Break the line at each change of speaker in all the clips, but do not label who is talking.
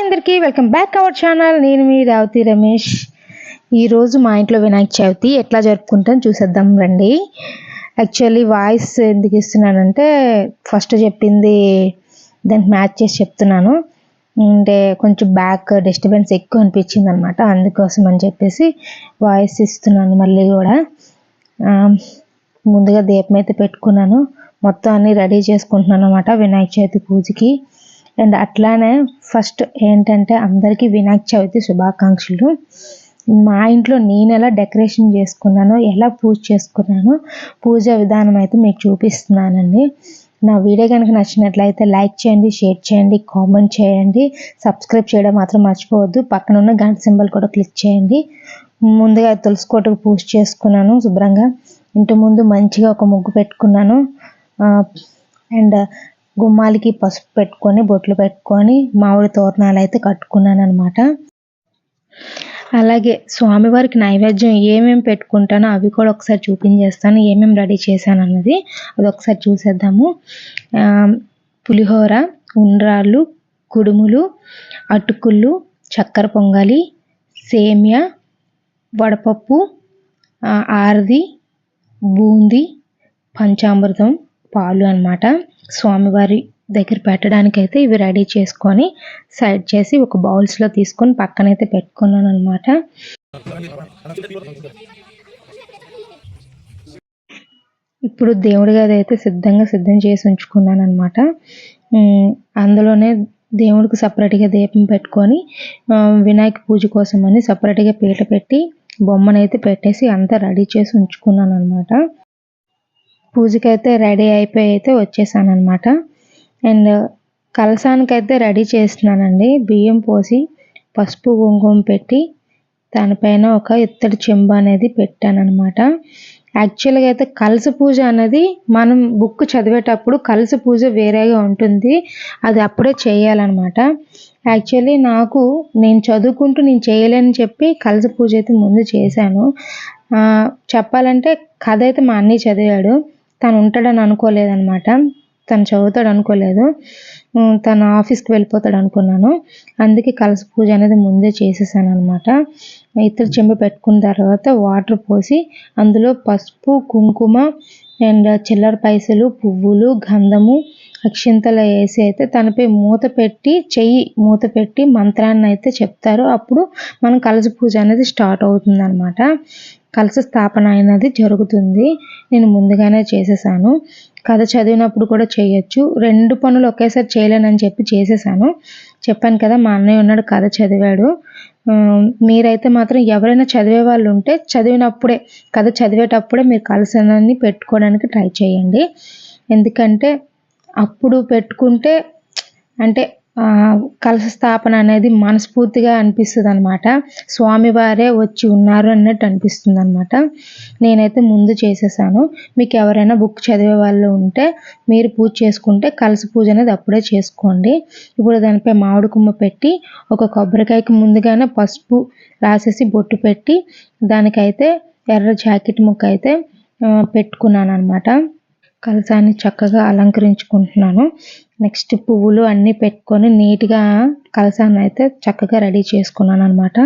అందరికీ welcome back our channel. నేను మీ రావతి రమేష్. ఈరోజు మా ఇంట్లో వినాయక చవితి ఎట్లా జరుపుకుంటాం చూసేద్దాం రండి. యాక్చువల్లీ వాయిస్ ఎందుకు ఇస్తున్నానంటే ఫస్ట్ చెప్పింది దానికి మ్యాచ్ చేసి చెప్తున్నాను. అంటే కొంచెం బ్యాక్ డిస్టర్బెన్స్ ఎక్కువ అనిపించింది అనమాట, అందుకోసం అని చెప్పేసి వాయిస్ ఇస్తున్నాను. మళ్ళీ కూడా ముందుగా దీపం అయితే పెట్టుకున్నాను, మొత్తం అన్నీ రెడీ చేసుకుంటున్నాను అనమాట వినాయక చవితి పూజకి. అండ్ అట్లానే ఫస్ట్ ఏంటంటే అందరికీ వినాయక చవితి శుభాకాంక్షలు. మా ఇంట్లో నేను ఎలా డెకరేషన్ చేసుకున్నానో, ఎలా పూజ చేసుకున్నానో పూజా విధానం అయితే మీకు చూపిస్తున్నానండి. నా వీడియో కనుక నచ్చినట్లయితే లైక్ చేయండి, షేర్ చేయండి, కామెంట్ చేయండి, సబ్స్క్రైబ్ చేయడం మాత్రం మర్చిపోవద్దు. పక్కన ఉన్న గంట సింబల్ కూడా క్లిక్ చేయండి. ముందుగా తులసి కోటకు పూజ చేసుకున్నాను శుభ్రంగా. ఇంటి ముందు మంచిగా ఒక ముగ్గు పెట్టుకున్నాను. అండ్ గుమ్మాలకి పసుపు పెట్టుకొని బొట్లు పెట్టుకొని మామిడి తోరణాలు అయితే కట్టుకున్నాను అనమాట. అలాగే స్వామివారికి నైవేద్యం ఏమేమి పెట్టుకుంటానో అవి కూడా ఒకసారి చూపించేస్తాను, ఏమేమి రెడీ చేశాను అన్నది. అది ఒకసారి చూసేద్దాము. పులిహోర, ఉండ్రాళ్ళు, కుడుములు, అటుకులు, చక్కెర పొంగలి, సేమియా, వడపప్పు, ఆరది, బూందీ, పంచామృతం, పాలు అన్నమాట. స్వామివారి దగ్గర పెట్టడానికి అయితే ఇవి రెడీ చేసుకొని సైడ్ చేసి ఒక బౌల్స్లో తీసుకొని పక్కనైతే పెట్టుకున్నాను అనమాట. ఇప్పుడు దేవుడి గది అయితే సిద్ధం చేసి ఉంచుకున్నాను అనమాట. అందులోనే దేవుడికి సపరేట్గా దీపం పెట్టుకొని వినాయక పూజ కోసం అని సపరేట్గా పీట పెట్టి బొమ్మనైతే పెట్టేసి అంతా రెడీ చేసి ఉంచుకున్నాను అనమాట. పూజకైతే రెడీ అయిపోయి అయితే వచ్చేసాను అనమాట. అండ్ కలసానికైతే రెడీ చేస్తున్నానండి. బియ్యం పోసి పసుపు కుంకుమ పెట్టి దానిపైన ఒక ఇత్తడి చెంబు అనేది పెట్టాను అనమాట. యాక్చువల్గా అయితే కలస పూజ అనేది మనం బుక్ చదివేటప్పుడు కలస పూజ వేరేగా ఉంటుంది, అది అప్పుడే చేయాలన్నమాట. యాక్చువల్లీ నేను చదువుకుంటూ నేను చేయలేని చెప్పి కలస పూజ అయితే ముందు చేశాను. చెప్పాలంటే కథ అయితే మా అన్నయ్య చదివాడు, తను ఉంటాడని అనుకోలేదన్నమాట, తను చదువుతాడు అనుకోలేదు, తను ఆఫీస్కి వెళ్ళిపోతాడు అనుకున్నాను. అందుకే కలస పూజ అనేది ముందే చేసేసాను అనమాట. ఇతర చెంబు పెట్టుకున్న తర్వాత వాటర్ పోసి అందులో పసుపు, కుంకుమ అండ్ చిల్లర పైసలు, పువ్వులు, గంధము, అక్షింతలు వేసి అయితే తనపై చెయ్యి మూత పెట్టి మంత్రాన్ని అయితే చెప్తారు. అప్పుడు మనం కలస పూజ అనేది స్టార్ట్ అవుతుంది అనమాట. కలస స్థాపన అనేది జరుగుతుంది. నేను ముందుగానే చేసేసాను. కథ చదివినప్పుడు కూడా చేయొచ్చు, 2 పనులు ఒకేసారి చేయలేనని చెప్పి చేసేసాను. చెప్పాను కదా మా అన్నయ్య ఉన్నాడు, కథ చదివాడు. మీరైతే మాత్రం ఎవరైనా చదివే వాళ్ళు ఉంటే కథ చదివేటప్పుడే మీరు కలశాన్ని పెట్టుకోవడానికి ట్రై చేయండి. ఎందుకంటే అప్పుడు పెట్టుకుంటే అంటే కలశ స్థాపన అనేది మనస్ఫూర్తిగా అనిపిస్తుంది అనమాట, స్వామివారే వచ్చి ఉన్నారు అన్నట్టు అనిపిస్తుంది అనమాట. నేనైతే ముందు చేసేసాను. మీకు ఎవరైనా బుక్ చదివే వాళ్ళు ఉంటే మీరు పూజ చేసుకుంటే కలశ పూజ అనేది అప్పుడే చేసుకోండి. ఇప్పుడు దానిపై మామిడి కొమ్మ పెట్టి ఒక కొబ్బరికాయకి ముందుగానే పసుపు రాసేసి బొట్టు పెట్టి దానికైతే ఎర్ర జాకెట్ ముక్క అయితే పెట్టుకున్నాను అనమాట. కలశాన్ని చక్కగా అలంకరించుకుంటున్నాను. నెక్స్ట్ పువ్వులు అన్నీ పెట్టుకొని నీట్గా కలశాన్ని అయితే చక్కగా రెడీ చేసుకున్నాను అనమాట.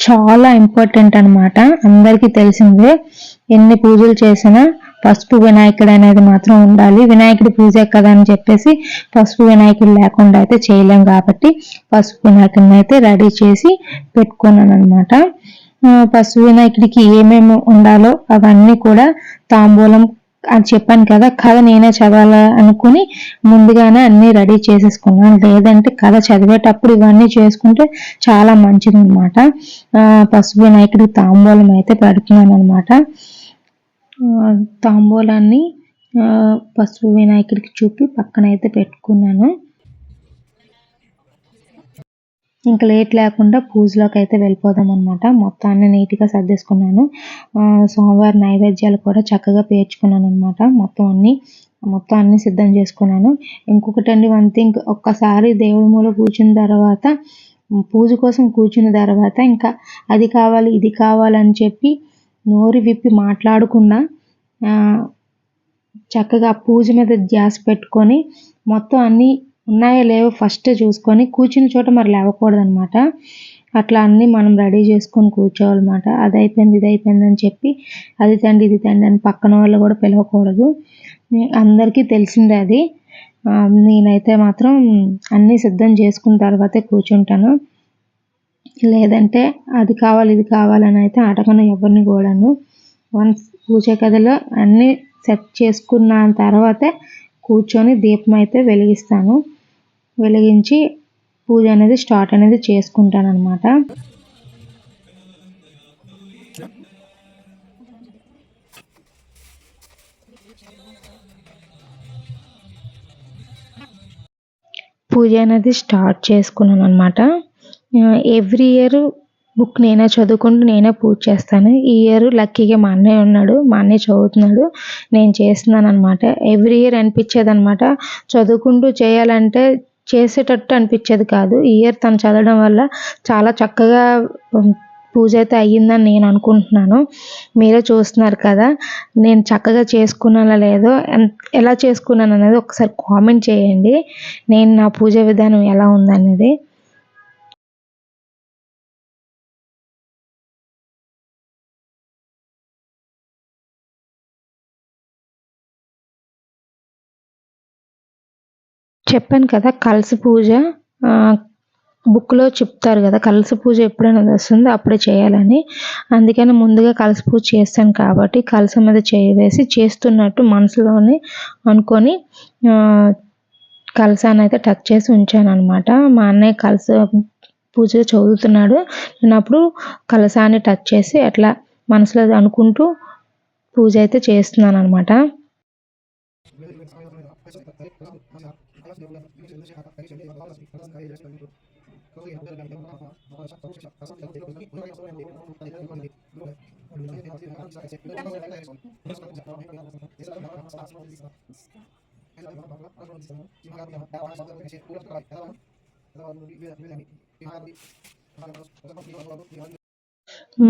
చాలా ఇంపార్టెంట్ అనమాట, అందరికీ తెలిసిందే. ఎన్ని పూజలు చేసినా పసుపు వినాయకుడు అనేది మాత్రం ఉండాలి. వినాయకుడి పూజ కదా అని చెప్పేసి పసుపు వినాయకుడు లేకుండా అయితే చేయలేం కాబట్టి పసుపు వినాయకుడిని అయితే రెడీ చేసి పెట్టుకున్నాను అనమాట. పసుపు వినాయకుడికి ఏమేమి ఉండాలో అవన్నీ కూడా తాంబూలం అని చెప్పాను కదా, కథ నేనే చదవాలి అనుకుని ముందుగానే అన్ని రెడీ చేసేసుకున్నాను. లేదంటే కథ చదివేటప్పుడు ఇవన్నీ చేసుకుంటే చాలా మంచిది అనమాట. పసుపు వినాయకుడికి తాంబూలం అయితే పెడుతున్నాను అనమాట. తాంబూలాన్ని పసుపు వినాయకుడికి చూపి పక్కన అయితే పెట్టుకున్నాను. ఇంకా లేట్ లేకుండా పూజలోకి అయితే వెళ్ళిపోదాం అనమాట. మొత్తాన్ని నీట్గా సర్దేసుకున్నాను. సోమవారం నైవేద్యాలు కూడా చక్కగా పేర్చుకున్నాను అనమాట. మొత్తం అన్ని సిద్ధం చేసుకున్నాను. ఇంకొకటండి, వన్ థింగ్, ఒక్కసారి దేవుడి మూల కూర్చున్న తర్వాత పూజ కోసం కూర్చున్న తర్వాత ఇంకా అది కావాలి ఇది కావాలని చెప్పి నోరు విప్పి మాట్లాడకుండా చక్కగా పూజ మీద ధ్యాస పెట్టుకొని మొత్తం అన్నీ ఉన్నాయో లేవో ఫస్ట్ చూసుకొని కూర్చున్న చోట మరి లేవకూడదనమాట. అట్లా అన్నీ మనం రెడీ చేసుకొని కూర్చోవాలన్నమాట. అది అయిపోయింది ఇది అయిపోయింది అని చెప్పి అది తండి ఇది తండి అని పక్కన వాళ్ళు కూడా పిలవకూడదు. అందరికీ తెలిసిందే అది. నేనైతే మాత్రం అన్నీ సిద్ధం చేసుకున్న తర్వాతే కూర్చుంటాను. లేదంటే అది కావాలి ఇది కావాలని అయితే అడగను ఎవరిని కూడాను. వన్స్ పూజ గదిలో అన్నీ సెట్ చేసుకున్న తర్వాతే కూర్చొని దీపం అయితే వెలిగిస్తాను. వెలిగించి పూజ అనేది స్టార్ట్ అనేది చేసుకుంటాను అన్నమాట. పూజ అనేది స్టార్ట్ చేసుకున్నాను అనమాట. ఎవ్రీ ఇయర్ బుక్ నేనే చదువుకుంటూ నేనే పూజ చేస్తాను. ఈ ఇయర్ లక్కీగా మా అన్నయ్య ఉన్నాడు, మా అన్నయ్య చదువుతున్నాడు, నేను చేస్తున్నాను అనమాట. ఎవ్రీ ఇయర్ అనిపించేది అనమాట చదువుకుంటూ చేయాలంటే చేసేటట్టు అనిపించేది కాదు. ఈ ఇయర్ తను చదవడం వల్ల చాలా చక్కగా పూజ అయితే అయ్యిందని నేను అనుకుంటున్నాను. మీరే చూస్తున్నారు కదా నేను చక్కగా చేసుకున్నానో లేదో, ఎలా చేసుకున్నాను అనేది ఒకసారి కామెంట్ చేయండి. నేను నా పూజ విధానం ఎలా ఉందనేది. చెప్పాను కదా కలశ పూజ బుక్లో చెప్తారు కదా కలశ పూజ ఎప్పుడైనా వస్తుందో అప్పుడే చేయాలని. అందుకని ముందుగా కలశ పూజ చేస్తాను కాబట్టి కలశం మీద చేయి వేసి చేస్తున్నట్టు మనసులోనే అనుకొని కలశాన్ని అయితే టచ్ చేసి ఉంచాను అనమాట. మా అన్నయ్య కలశ పూజ చదువుతున్నాడు, నేను అప్పుడు కలశాన్ని టచ్ చేసి అట్లా మనసులో అనుకుంటూ పూజ అయితే చేస్తున్నాను అనమాట.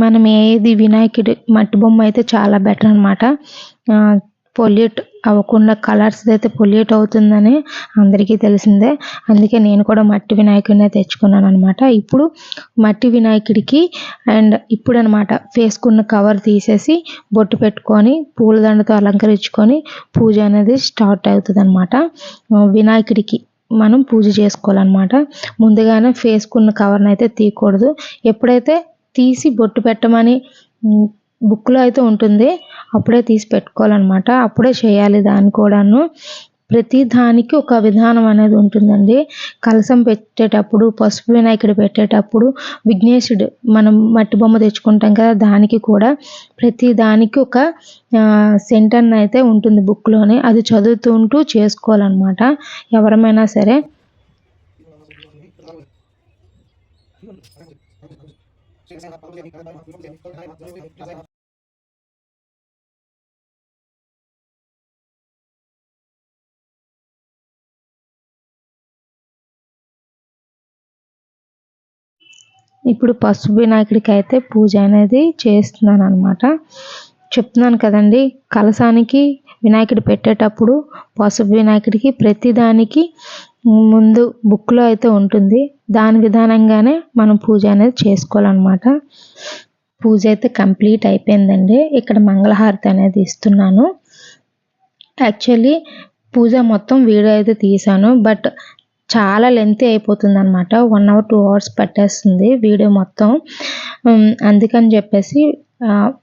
మనం ఏది వినాయకుడి మట్టి బొమ్మ అయితే చాలా బెటర్ అనమాట. పొల్యూట్ అవ్వకుండా కలర్స్ అయితే పొల్యూట్ అవుతుందని అందరికీ తెలిసిందే. అందుకే నేను కూడా మట్టి వినాయకుడినే తెచ్చుకున్నాను అనమాట. ఇప్పుడు మట్టి వినాయకుడికి అండ్ ఇప్పుడు అనమాట వేసుకున్న కవర్ తీసేసి బొట్టు పెట్టుకొని పూలదండతో అలంకరించుకొని పూజ అనేది స్టార్ట్ అవుతుంది అనమాట. వినాయకుడికి మనం పూజ చేసుకోవాలన్నమాట. ముందుగానే వేసుకున్న కవర్ని అయితే తీయకూడదు. ఎప్పుడైతే తీసి బొట్టు పెట్టమని బుక్లో అయితే ఉంటుంది అప్పుడే తీసి పెట్టుకోవాలన్నమాట. అప్పుడే చేయాలి దాన్ని కూడాను. ప్రతి దానికి ఒక విధానం అనేది ఉంటుందండి. కలశం పెట్టేటప్పుడు, పసుపు వినాయకుడు పెట్టేటప్పుడు, విఘ్నేశుడు మనం మట్టి బొమ్మ తెచ్చుకుంటాం కదా దానికి కూడా ప్రతి దానికి ఒక సెంటెన్స్ అయితే ఉంటుంది బుక్లోనే. అది చదువుతుంటూ చేసుకోవాలన్నమాట ఎవరమైనా సరే. ఇప్పుడు పసుపు వినాయకుడికి అయితే పూజ అనేది చేస్తున్నాను అనమాట. చెప్తున్నాను కదండి కలశానికి వినాయకుడు పెట్టేటప్పుడు పసుపు వినాయకుడికి ప్రతి దానికి ముందు బుక్లో అయితే ఉంటుంది. దాని విధానంగానే మనం పూజ అనేది చేసుకోవాలన్నమాట. పూజ అయితే కంప్లీట్ అయిపోయిందండి. ఇక్కడ మంగళహారతి అనేది ఇస్తున్నాను. యాక్చువల్లీ పూజ మొత్తం వీడియో అయితే తీసాను, బట్ చాలా లెంతీ అయిపోతుంది అనమాట. 1 hour 2 hours పట్టేస్తుంది వీడియో మొత్తం. అందుకని చెప్పేసి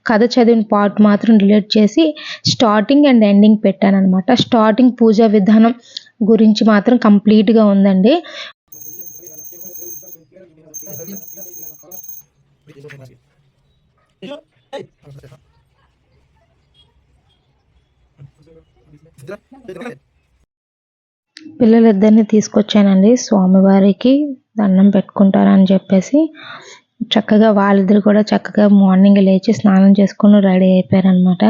కథ చదివిన పార్ట్ మాత్రం డిలీట్ చేసి స్టార్టింగ్ అండ్ ఎండింగ్ పెట్టాను అనమాట. స్టార్టింగ్ పూజా విధానం గురించి మాత్రం కంప్లీట్గా ఉందండి. పిల్లలిద్దరిని తీసుకొచ్చానండి. స్వామివారికి దండం పెట్టుకుంటారని చెప్పేసి చక్కగా వాళ్ళిద్దరు కూడా చక్కగా మార్నింగ్ లేచి స్నానం చేసుకొని రెడీ అయిపోయారనమాట.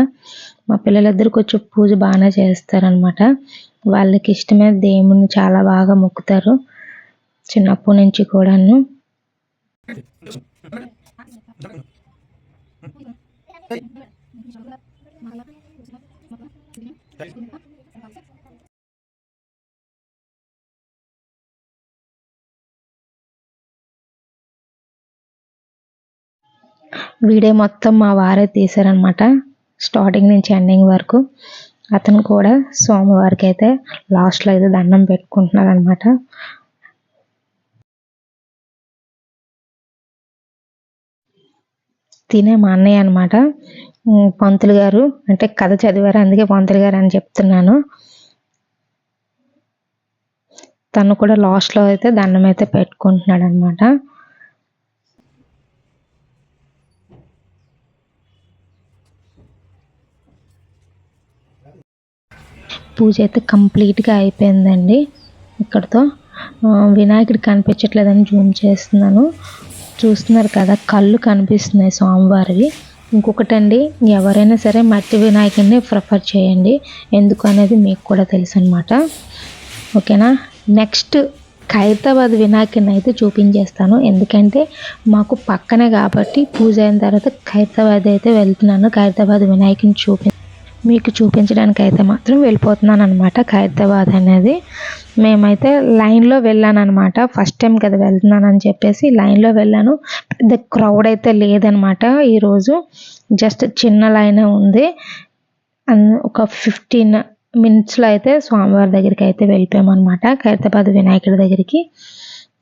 మా పిల్లలిద్దరికి వచ్చి పూజ బాగానే చేస్తారనమాట. వాళ్ళకి ఇష్టమైన దేవుణ్ణి చాలా బాగా మొక్కుతారు చిన్నప్పటి నుంచి కూడాను. వీడియో మొత్తం మా వారే తీశారనమాట, స్టార్టింగ్ నుంచి ఎండింగ్ వరకు. అతను కూడా స్వామివారికి అయితే లాస్ట్లో అయితే దండం పెట్టుకుంటున్నారు అనమాట. తినే మా అన్నయ్య అనమాట, పంతులు గారు అంటే కథ చదివారు, అందుకే పంతులు గారు అని చెప్తున్నాను. తను కూడా లాస్ట్లో అయితే దండం అయితే పెట్టుకుంటున్నాడు అనమాట. పూజ అయితే కంప్లీట్గా అయిపోయిందండి. ఇక్కడతో వినాయకుడు కనిపించట్లేదని జూమ్ చేస్తున్నాను. చూస్తున్నారు కదా, కళ్ళు కనిపిస్తున్నాయి స్వామివారివి. ఇంకొకటండి, ఎవరైనా సరే మట్టి వినాయకుడిని ప్రిఫర్ చేయండి, ఎందుకు అనేది మీకు కూడా తెలుసు అనమాట. ఓకేనా. నెక్స్ట్ ఖైరతాబాద్ వినాయకుడిని అయితే చూపించేస్తాను, ఎందుకంటే మాకు పక్కనే కాబట్టి పూజ అయిన తర్వాత ఖైరతాబాద్ అయితే వెళ్తున్నాను. ఖైరతాబాద్ వినాయకుడిని మీకు చూపించడానికి అయితే మాత్రం వెళ్ళిపోతున్నాను అనమాట. ఖైరతాబాద్ అనేది మేమైతే లైన్లో వెళ్ళాను అనమాట. ఫస్ట్ టైం కదా వెళ్తున్నానని చెప్పేసి లైన్లో వెళ్ళాను. పెద్ద క్రౌడ్ అయితే లేదనమాట ఈరోజు, జస్ట్ చిన్న లైనే ఉంది. ఒక 15 minutesలో అయితే స్వామివారి దగ్గరికి అయితే వెళ్ళిపోయామన్నమాట. ఖైరతాబాద్ వినాయకుడి దగ్గరికి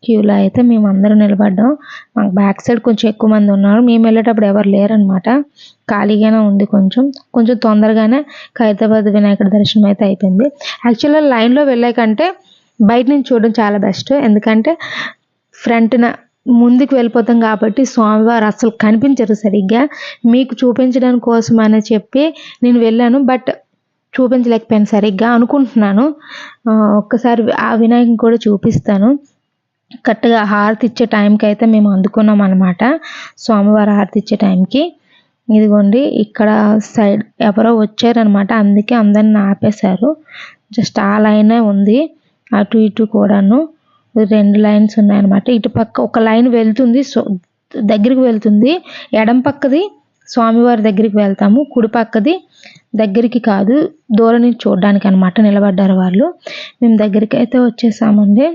క్యూలో అయితే మేము అందరం నిలబడ్డాం. మాకు బ్యాక్ సైడ్ కొంచెం ఎక్కువ మంది ఉన్నారు. మేము వెళ్ళేటప్పుడు ఎవరు లేరనమాట, ఖాళీగానే ఉంది. కొంచెం తొందరగానే ఖైరతాబాద్ వినాయకుడి దర్శనం అయితే అయిపోయింది. యాక్చువల్గా లైన్లో వెళ్ళే కంటే బయట నుంచి చూడడం చాలా బెస్ట్, ఎందుకంటే ఫ్రంట్న ముందుకు వెళ్ళిపోతాం కాబట్టి స్వామివారు అసలు కనిపించరు సరిగ్గా. మీకు చూపించడానికి కోసం అని చెప్పి నేను వెళ్ళాను, బట్ చూపించలేకపోయాను సరిగ్గా. అనుకుంటున్నాను ఒక్కసారి ఆ వినాయకుని కూడా చూపిస్తాను. కరెక్ట్గా హారతి ఇచ్చే టైంకి అయితే మేము అందుకున్నాం అనమాట, స్వామివారి హారతి ఇచ్చే టైంకి. ఇదిగోండి, ఇక్కడ సైడ్ ఎవరో వచ్చారనమాట, అందుకే అందరిని ఆపేశారు. జస్ట్ ఆ లైనే ఉంది, అటు ఇటు కూడాను 2 లైన్స్ ఉన్నాయన్నమాట. ఇటు పక్క ఒక లైన్ వెళ్తుంది, దగ్గరికి వెళ్తుంది. ఎడం పక్కది స్వామివారి దగ్గరికి వెళ్తాము, కుడి పక్కది దగ్గరికి కాదు, దూరం నుంచి చూడడానికి అనమాట నిలబడ్డారు వాళ్ళు. మేము దగ్గరికి అయితే వచ్చేసామండి.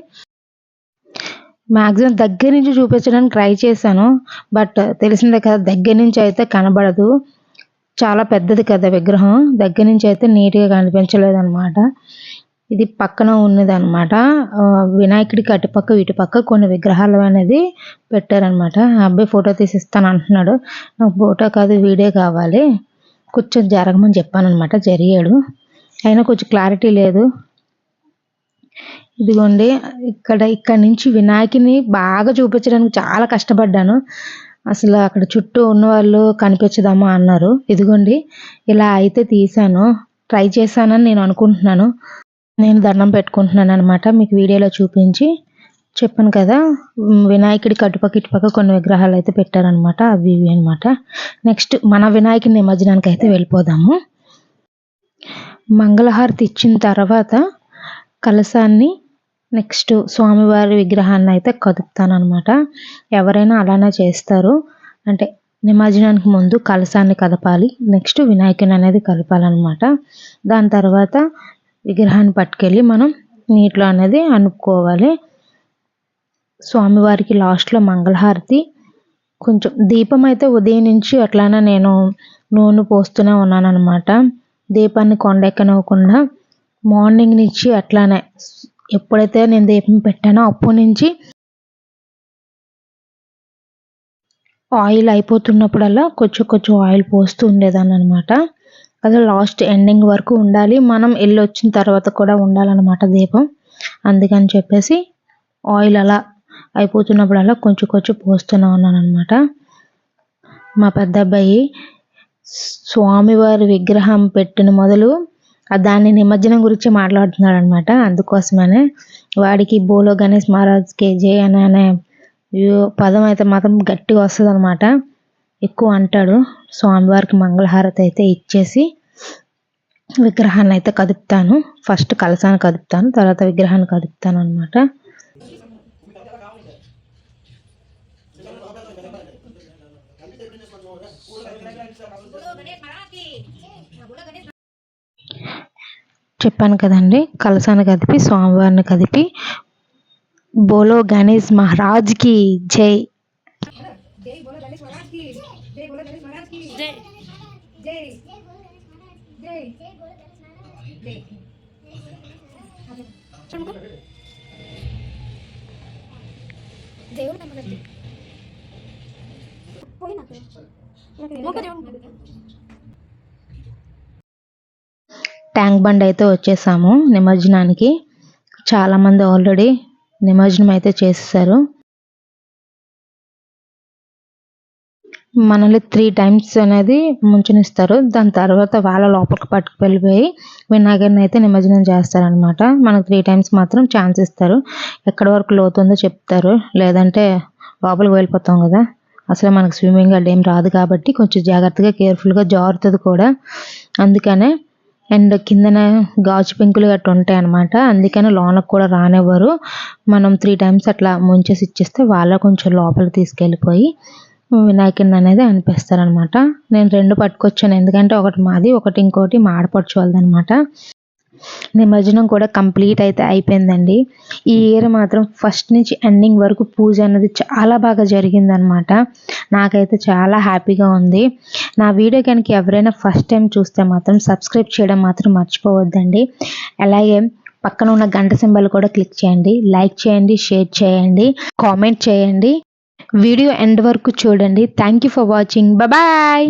మ్యాక్సిమం దగ్గర నుంచి చూపించడానికి ట్రై చేశాను, బట్ తెలిసిందే కదా, దగ్గర నుంచి అయితే కనబడదు, చాలా పెద్దది కదా విగ్రహం. దగ్గర నుంచి అయితే నీట్గా కనిపించలేదు అనమాట. ఇది పక్కన ఉన్నది అనమాట, వినాయకుడికి అటుపక్క ఇటుపక్క కొన్ని విగ్రహాలు అనేది పెట్టారనమాట. అబ్బాయి ఫోటో తీసిస్తాను అంటున్నాడు, నాకు ఫోటో కాదు వీడియో కావాలి, కొంచెం జరగమని చెప్పాను అనమాట. జరిగాడు, అయినా కొంచెం క్లారిటీ లేదు. ఇదిగోండి, ఇక్కడ నుంచి వినాయకుని బాగా చూపించడానికి చాలా కష్టపడ్డాను. అసలు అక్కడ చుట్టూ ఉన్న వాళ్ళు కనిపించదమ్మా అన్నారు. ఇదిగోండి, ఇలా అయితే తీసాను, ట్రై చేశానని నేను అనుకుంటున్నాను. నేను దండం పెట్టుకుంటున్నాను అనమాట, మీకు వీడియోలో చూపించి చెప్పాను కదా. వినాయకుడికి అటుపక్క ఇటుపక్క కొన్ని విగ్రహాలు అయితే పెట్టారనమాట, అవి ఇవి అనమాట. నెక్స్ట్ మన వినాయకుని నిమజ్జనానికి అయితే వెళ్ళిపోదాము. మంగళహారతి ఇచ్చిన తర్వాత కలశాన్ని, నెక్స్ట్ స్వామివారి విగ్రహాన్ని అయితే కదుపుతానమాట. ఎవరైనా అలానే చేస్తారు, అంటే నిమజ్జనానికి ముందు కలశాన్ని కదపాలి, నెక్స్ట్ వినాయకుని అనేది కలపాలన్నమాట. దాని తర్వాత విగ్రహాన్ని పట్టుకెళ్ళి మనం నీటిలో అనేది అనుకోవాలి. స్వామివారికి లాస్ట్లో మంగళహారతి, కొంచెం దీపం అయితే ఉదయం నుంచి అట్లానే నేను నూనె పోస్తూనే ఉన్నాను అనమాట. దీపాన్ని కొండెక్కనివ్వకుండా మార్నింగ్ నుంచి అట్లానే, ఎప్పుడైతే నేను దీపం పెట్టానో అప్పటి నుంచి ఆయిల్ అయిపోతున్నప్పుడల్లా కొంచెం ఆయిల్ పోస్తూ ఉండేదాన్ని అనమాట. అది లాస్ట్ ఎండింగ్ వరకు ఉండాలి, మనం వెళ్ళి వచ్చిన తర్వాత కూడా ఉండాలన్నమాట దీపం. అందుకని చెప్పేసి ఆయిల్ అలా అయిపోతున్నప్పుడల్లా కొంచెం పోస్తూనే ఉన్నాను అనమాట. మా పెద్ద అబ్బాయి స్వామివారి విగ్రహం పెట్టిన మొదలు దాన్ని నిమజ్జనం గురించి మాట్లాడుతున్నాడు అనమాట. అందుకోసమనే వాడికి బోలో గణేష్ మహారాజ్కి జై అనే పదం అయితే మాత్రం గట్టిగా వస్తుంది అనమాట, ఎక్కువ అంటాడు. స్వామివారికి మంగళహారతి అయితే ఇచ్చేసి విగ్రహాన్ని అయితే కదుపుతాను. ఫస్ట్ కలశాన్ని కదుపుతాను, తర్వాత విగ్రహాన్ని కదుపుతాను అనమాట. చెప్పాను కదండి, కలశాన్ని కదిపి స్వామివారిని కదిపి బోలో గణేష్ మహారాజ్కి జై. ట్యాంక్ బండ్ అయితే వచ్చేసాము నిమజ్జనానికి. చాలామంది ఆల్రెడీ నిమజ్జనం అయితే చేసేసారు. మనల్ని 3 times అనేది ముంచనిస్తారు. దాని తర్వాత వాళ్ళ లోపలికి పట్టుకువెళ్ళిపోయి వినాయకుడిని అయితే నిమజ్జనం చేస్తారనమాట. మనకు 3 times మాత్రం ఛాన్స్ ఇస్తారు. ఎక్కడి వరకు లోతు ఉందో చెప్తారు, లేదంటే లోపలికి వెళ్ళిపోతాం కదా. అసలు మనకు స్విమ్మింగ్ అడ్డం రాదు కాబట్టి కొంచెం జాగ్రత్తగా కేర్ఫుల్గా జారుతుంది కూడా. అందుకనే అండ్ కిందన గాజు పెంకులు గట్రా ఉంటాయి అనమాట. అందుకని లోనకు కూడా రానివ్వరు. మనం 3 times అట్లా ముంచేసి ఇచ్చేస్తే వాళ్ళ కొంచెం లోపలికి తీసుకెళ్ళిపోయి వినాయకుడిని అనేది అనిపిస్తారనమాట. నేను 2 పట్టుకొచ్చాను, ఎందుకంటే ఒకటి మాది, ఒకటి ఇంకోటి మా ఆడపడుచు వాళ్ళదనమాట. నిమజ్జనం కూడా కంప్లీట్ అయితే అయిపోయిందండి. ఈ ఇయర్ మాత్రం ఫస్ట్ నుంచి ఎండింగ్ వరకు పూజ అనేది చాలా బాగా జరిగిందనమాట. నాకైతే చాలా హ్యాపీగా ఉంది. నా వీడియో కనుక ఎవరైనా ఫస్ట్ టైం చూస్తే మాత్రం సబ్స్క్రైబ్ చేయడం మాత్రం మర్చిపోవద్దండి. అలాగే పక్కన ఉన్న గంట సింబల్ కూడా క్లిక్ చేయండి, లైక్ చేయండి, షేర్ చేయండి, కామెంట్ చేయండి. వీడియో ఎండ్ వరకు చూడండి. Thank you for watching. Bye.